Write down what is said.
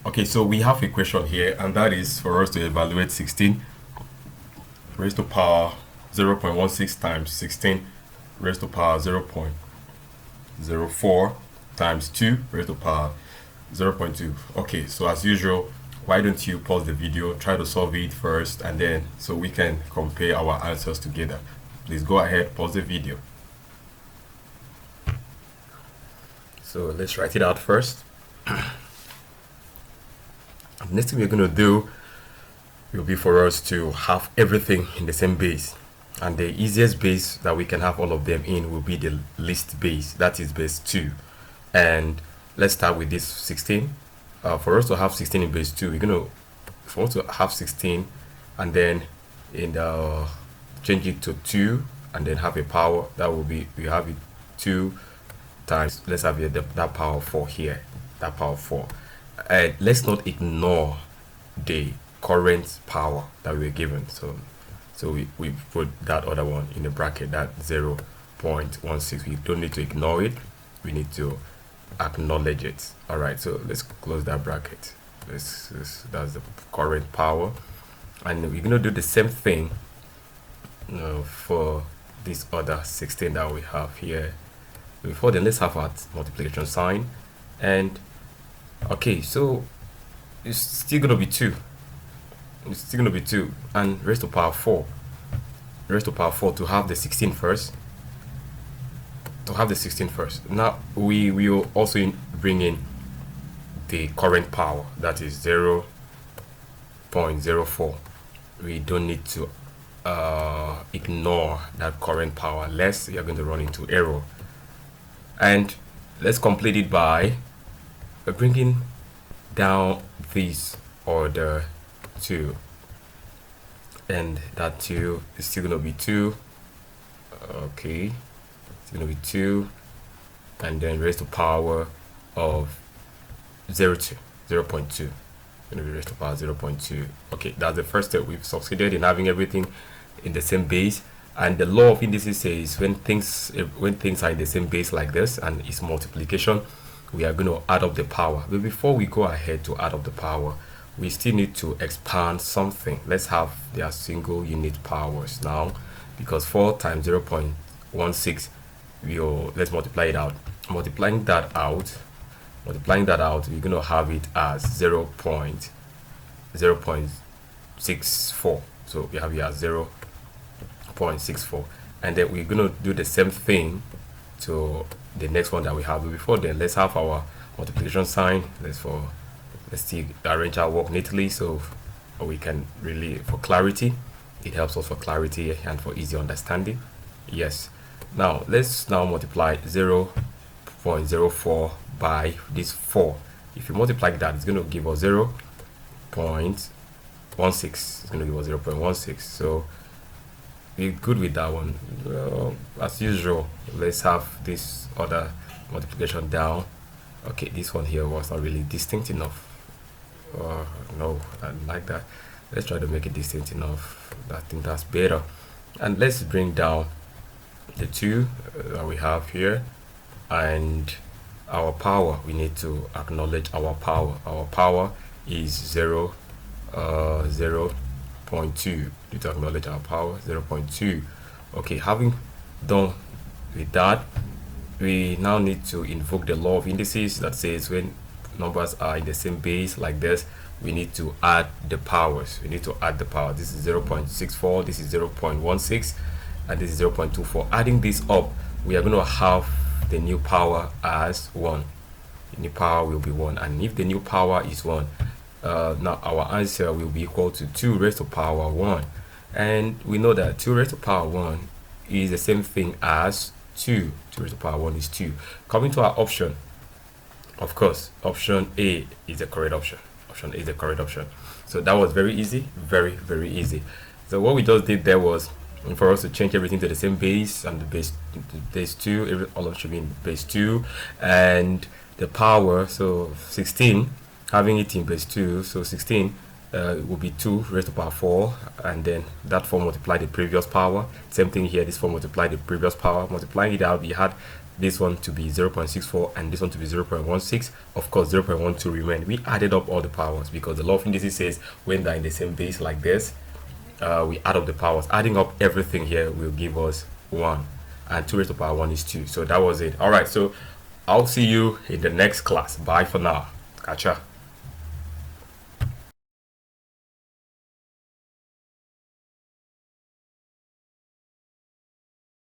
Okay, so we have a question here, and that is for us to evaluate 16 raised to power 0.16 times 16 raised to power 0.04 times 2 raised to power 0.2. Okay, so as usual, why don't you pause the video, try to solve it first, and then so we can compare our answers together. Please go ahead, pause the video. So let's write it out first. Next thing we're going to do will be for us to have everything in the same base, and the easiest base that we can have all of them in will be the least base, that is base 2. And let's start with this 16. For us to have 16 in base 2, we're going to for us to have 16 and then change it to 2 and then have a power. That will be, we have it 2 times, let's have that power 4 here, that power 4. And let's not ignore the current power that we were given. So we put that other one in the bracket, that 0.16. We don't need to ignore it, we need to acknowledge it. All right, so let's close that bracket. That's the current power, and we're going to do the same thing for this other 16 that we have here. Before then, let's have our multiplication sign. And okay, so it's still going to be 2. It's still going to be 2 and raised to power 4. Raised to power 4 to have the 16 first. To have the 16 first. Now we will also bring in the current power, that is 0.04. We don't need to ignore that current power, lest you're going to run into error. And let's complete it by bringing down this order 2, and that 2 is still going to be 2. Okay, it's going to be 2 and then raised to power of 0.2. Going to be raised to power 0.2. Okay, that's the first step. We've succeeded in having everything in the same base. And the law of indices says when things are in the same base like this and it's multiplication, we are going to add up the power. But before we go ahead to add up the power, we still need to expand something. Let's have their single unit powers now, because 4 times 0.16, let's multiply it out. Multiplying that out, we're going to have it as 0.64. So we have here 0.64, and then we're going to do the same thing to the next one that we have. But before then, let's have our multiplication sign. Let's still arrange our work neatly so we can really, for clarity, it helps us for clarity and for easy understanding. Yes, now let's multiply 0.04 by this 4. If you multiply that, it's going to give us 0.16. It's going to give us 0.16. So we're good with that one. As usual, let's have this other multiplication down. Okay, this one here was not really distinct enough. No, I don't like that. Let's try to make it distinct enough. I think that's better. And let's bring down the 2 that we have here, and our power, we need to acknowledge our power. Our power is 0.2. Need to acknowledge our power, 0.2. Okay, having done with that, we now need to invoke the law of indices that says when numbers are in the same base like this, we need to add the powers. We need to add the power. This is 0.64, this is 0.16, and this is 0.24. Adding this up, we are going to have the new power as 1. The new power will be 1, and if the new power is 1, now our answer will be equal to 2 raised to power 1. And we know that 2 raised to power 1 is the same thing as 2. 2 raised to power 1 is 2. Coming to our option, of course, option A is the correct option. Option A is the correct option. So that was very easy, very, very easy. So what we just did there was for us to change everything to the same base, and the base 2, all of it should be in base 2, and the power, so 16, having it in base 2, so 16 will be 2 raised to power 4, and then that 4 multiplied the previous power. Same thing here, this 4 multiplied the previous power. Multiplying it out, we had this one to be 0.64 and this one to be 0.16. Of course 0.12 remain. We added up all the powers because the law of indices says when they're in the same base like this, we add up the powers. Adding up everything here will give us 1, and 2 raised to the power 1 is 2. So that was it. All right, so I'll see you in the next class. Bye for now. Catch ya.